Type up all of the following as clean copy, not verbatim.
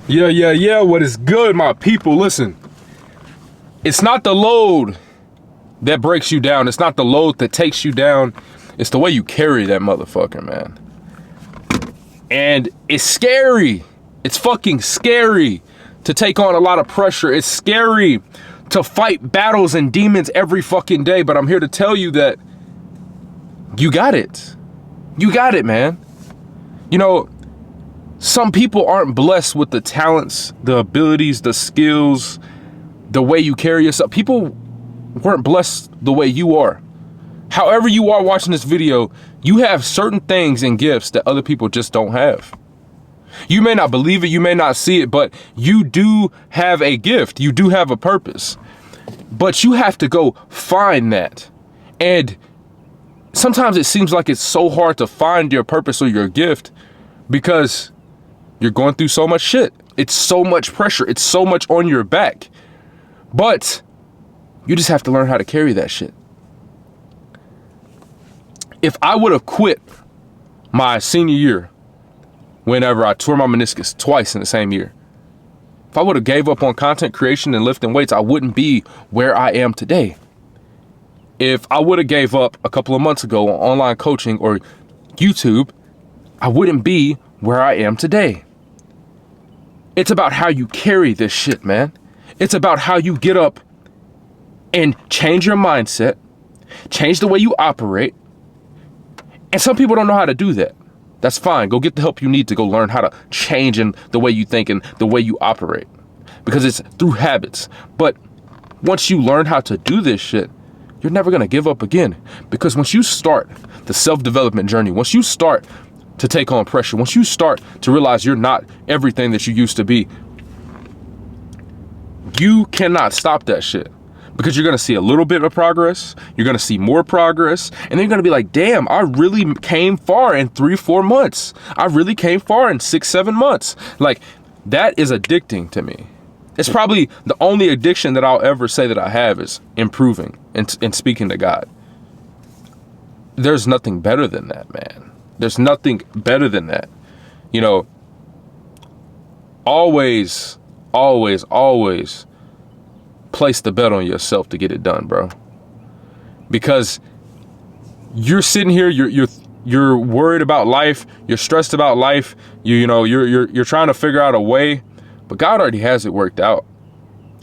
Yeah. What is good, my people? Listen, it's not the load that breaks you down. It's not the load that takes you down. It's the way you carry that motherfucker, man. And it's scary. It's fucking scary to take on a lot of pressure. It's scary to fight battles and demons every fucking day. But I'm here to tell you that you got it. You got it, man. You know, some people aren't blessed with the talents, the abilities, the skills, the way you carry yourself. People weren't blessed the way you are. However you are watching this video, you have certain things and gifts that other people just don't have. You may not believe it, you may not see it, but you do have a gift. You do have a purpose. But you have to go find that. And sometimes it seems like it's so hard to find your purpose or your gift because you're going through so much shit. It's so much pressure. It's so much on your back. But you just have to learn how to carry that shit. If I would have quit my senior year, whenever I tore my meniscus twice in the same year, if I would have gave up on content creation and lifting weights, I wouldn't be where I am today. If I would have gave up a couple of months ago on online coaching or YouTube, I wouldn't be where I am today. It's about how you carry this shit, man. It's about how you get up and change your mindset, change the way you operate. And some people don't know how to do that. That's fine. Go get the help you need to go learn how to change in the way you think and the way you operate, because it's through habits. But once you learn how to do this shit, you're never going to give up again. Because once you start the self-development journey, once you start to take on pressure, once you start to realize you're not everything that you used to be, you cannot stop that shit. Because you're going to see a little bit of progress, you're going to see more progress, and then you're going to be like, damn, I really came far in 3-4 months. I really came far in 6-7 months. Like, that is addicting to me. It's probably the only addiction that I'll ever say that I have is improving and speaking to God. There's nothing better than that, man. There's nothing better than that. You know, always place the bet on yourself to get it done, bro. Because you're sitting here, you're worried about life, you're stressed about life, you're trying to figure out a way, but God already has it worked out.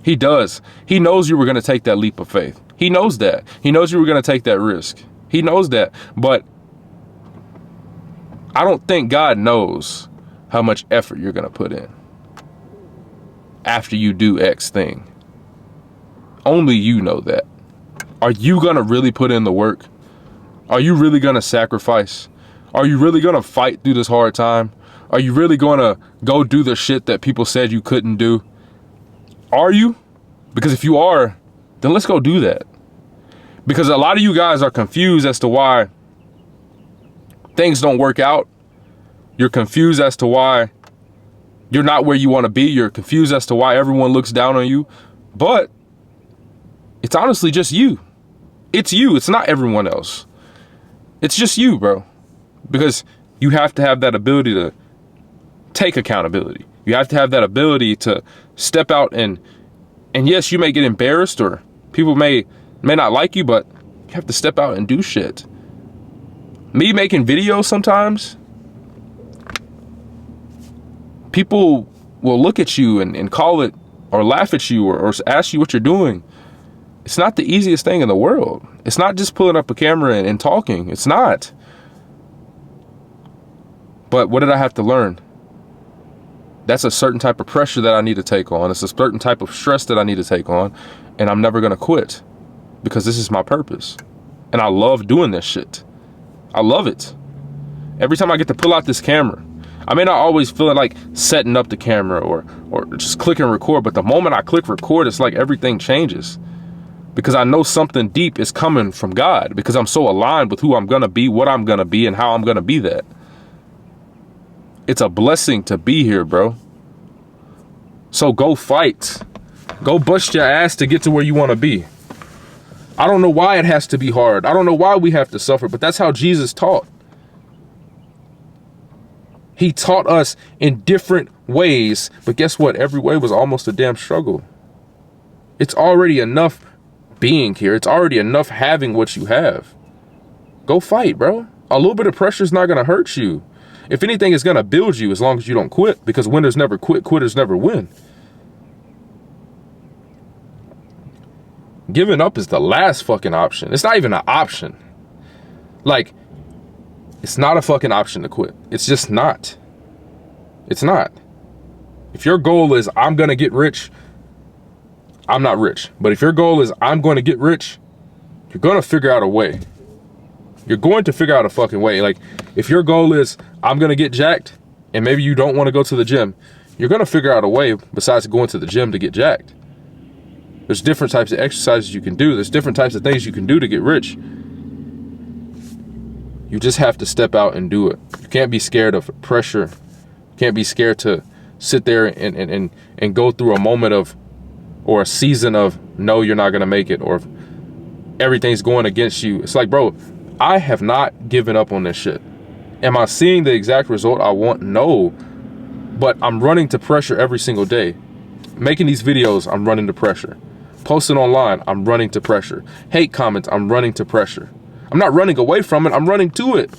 He does. He knows you were going to take that leap of faith. He knows that. He knows you were going to take that risk. He knows that. But I don't think God knows how much effort you're going to put in after you do X thing. Only you know that. Are you going to really put in the work? Are you really going to sacrifice? Are you really going to fight through this hard time? Are you really going to go do the shit that people said you couldn't do? Are you? Because if you are, then let's go do that. Because a lot of you guys are confused as to why things don't work out. You're confused as to why you're not where you want to be. You're confused as to why everyone looks down on you. But it's honestly just you. It's you. It's not everyone else. It's just you, bro. Because you have to have that ability to take accountability. You have to have that ability to step out and yes, you may get embarrassed or people may not like you, but you have to step out and do shit. Me making videos sometimes, people will look at you and call it or laugh at you or ask you what you're doing. It's not the easiest thing in the world. It's not just pulling up a camera and talking. It's not. But what did I have to learn? That's a certain type of pressure that I need to take on. It's a certain type of stress that I need to take on. And I'm never going to quit because this is my purpose. And I love doing this shit. I love it. Every time I get to pull out this camera, I may not always feel like setting up the camera or just click and record. But the moment I click record, it's like everything changes. Because I know something deep is coming from God. Because I'm so aligned with who I'm going to be, what I'm going to be, and how I'm going to be that. It's a blessing to be here, bro. So go fight. Go bust your ass to get to where you want to be. I don't know why it has to be hard. I don't know why we have to suffer, but that's how Jesus taught. He taught us in different ways, but guess what? Every way was almost a damn struggle. It's already enough being here. It's already enough having what you have. Go fight, bro. A little bit of pressure is not going to hurt you. If anything, it's going to build you as long as you don't quit, because winners never quit, quitters never win. Giving up is the last fucking option. It's not even an option. Like, it's not a fucking option to quit. It's just not. It's not. If your goal is, I'm going to get rich, I'm not rich. But if your goal is, I'm going to get rich, you're going to figure out a way. You're going to figure out a fucking way. Like, if your goal is, I'm going to get jacked, and maybe you don't want to go to the gym, you're going to figure out a way besides going to the gym to get jacked. There's different types of exercises you can do. There's different types of things you can do to get rich. You just have to step out and do it. You can't be scared of pressure. You can't be scared to sit there and go through a moment of, or a season of, no, you're not going to make it, or everything's going against you. It's like, bro, I have not given up on this shit. Am I seeing the exact result I want? No. But I'm running to pressure every single day. Making these videos, I'm running to pressure. Posting online, I'm running to pressure. Hate comments, I'm running to pressure. I'm not running away from it, I'm running to it.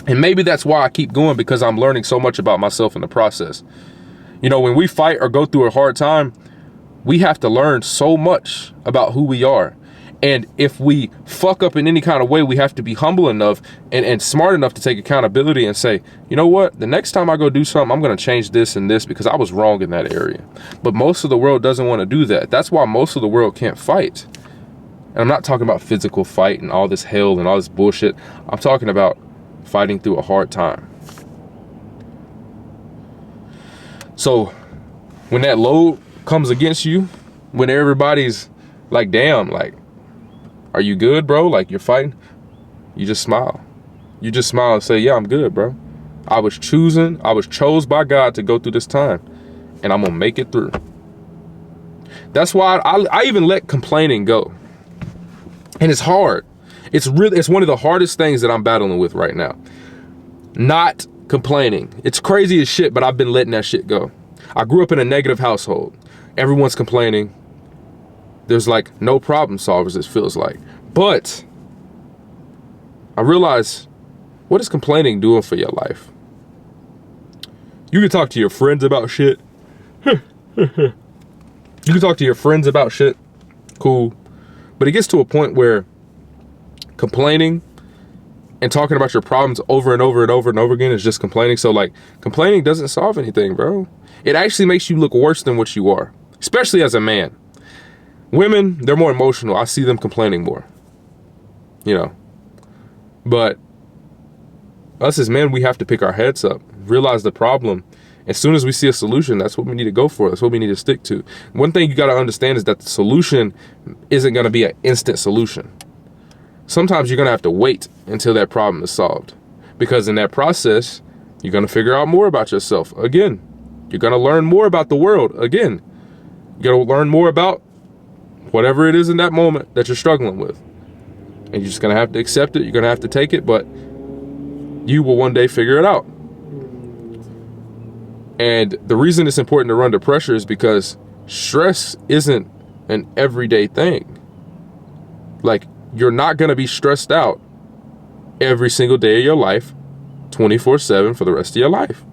And maybe that's why I keep going, because I'm learning so much about myself in the process. You know, when we fight or go through a hard time, we have to learn so much about who we are. And if we fuck up in any kind of way, we have to be humble enough and smart enough to take accountability and say, you know what, the next time I go do something, I'm going to change this and this because I was wrong in that area. But most of the world doesn't want to do that. That's why most of the world can't fight. And I'm not talking about physical fight and all this hell and all this bullshit. I'm talking about fighting through a hard time. So when that load comes against you, when everybody's like, damn, like, are you good, bro? Like, you're fighting? You just smile. You just smile and say, yeah, I'm good, bro. I was chose by God to go through this time, and I'm gonna make it through. That's why I even let complaining go. And it's hard. It's one of the hardest things that I'm battling with right now. Not complaining. It's crazy as shit, but I've been letting that shit go. I grew up in a negative household. Everyone's complaining. There's like no problem solvers, it feels like. But I realize, what is complaining doing for your life? You can talk to your friends about shit. You can talk to your friends about shit. Cool. But it gets to a point where complaining and talking about your problems over and over and over and over again is just complaining. So like, complaining doesn't solve anything, bro. It actually makes you look worse than what you are, especially as a man. Women, they're more emotional. I see them complaining more, you know. But us as men, we have to pick our heads up, realize the problem. As soon as we see a solution, that's what we need to go for. That's what we need to stick to. One thing you got to understand is that the solution isn't going to be an instant solution. Sometimes you're going to have to wait until that problem is solved, because in that process, you're going to figure out more about yourself. Again, you're going to learn more about the world. Again, you're going to learn more about whatever it is in that moment that you're struggling with. And you're just going to have to accept it. You're going to have to take it, but you will one day figure it out. And the reason it's important to run to pressure is because stress isn't an everyday thing. Like, you're not going to be stressed out every single day of your life, 24/7 for the rest of your life.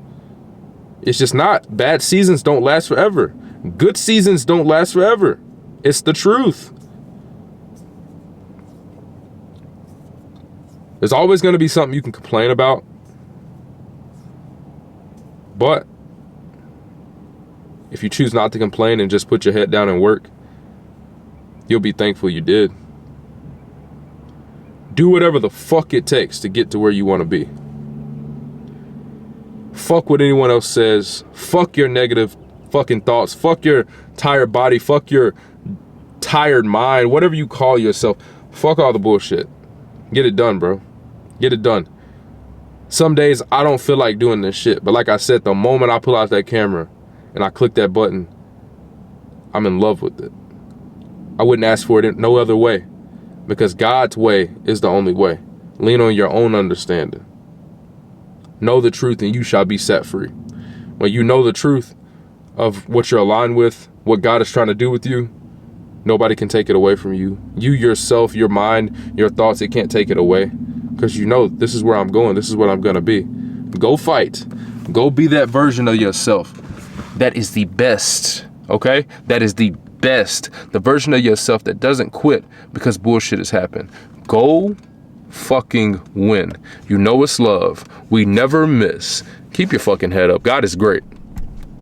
It's just not. Bad seasons don't last forever. Good seasons don't last forever. It's the truth. There's always going to be something you can complain about. But if you choose not to complain and just put your head down and work, you'll be thankful you did. Do whatever the fuck it takes to get to where you want to be. Fuck what anyone else says. Fuck your negative fucking thoughts. Fuck your tired body. Fuck your tired mind. Whatever you call yourself. Fuck all the bullshit. Get it done, bro. Get it done. Some days I don't feel like doing this shit, but like I said, the moment I pull out that camera and I click that button, I'm in love with it. I wouldn't ask for it no other way, because God's way is the only way. Lean on your own understanding. Know the truth and you shall be set free. When you know the truth of what you're aligned with, what God is trying to do with you, nobody can take it away from you. You yourself, your mind, your thoughts, it can't take it away. Because you know, this is where I'm going. This is what I'm going to be. Go fight. Go be that version of yourself. That is the best, okay? That is the best. The version of yourself that doesn't quit because bullshit has happened. Go fucking win. You know it's love. We never miss. Keep your fucking head up. God is great.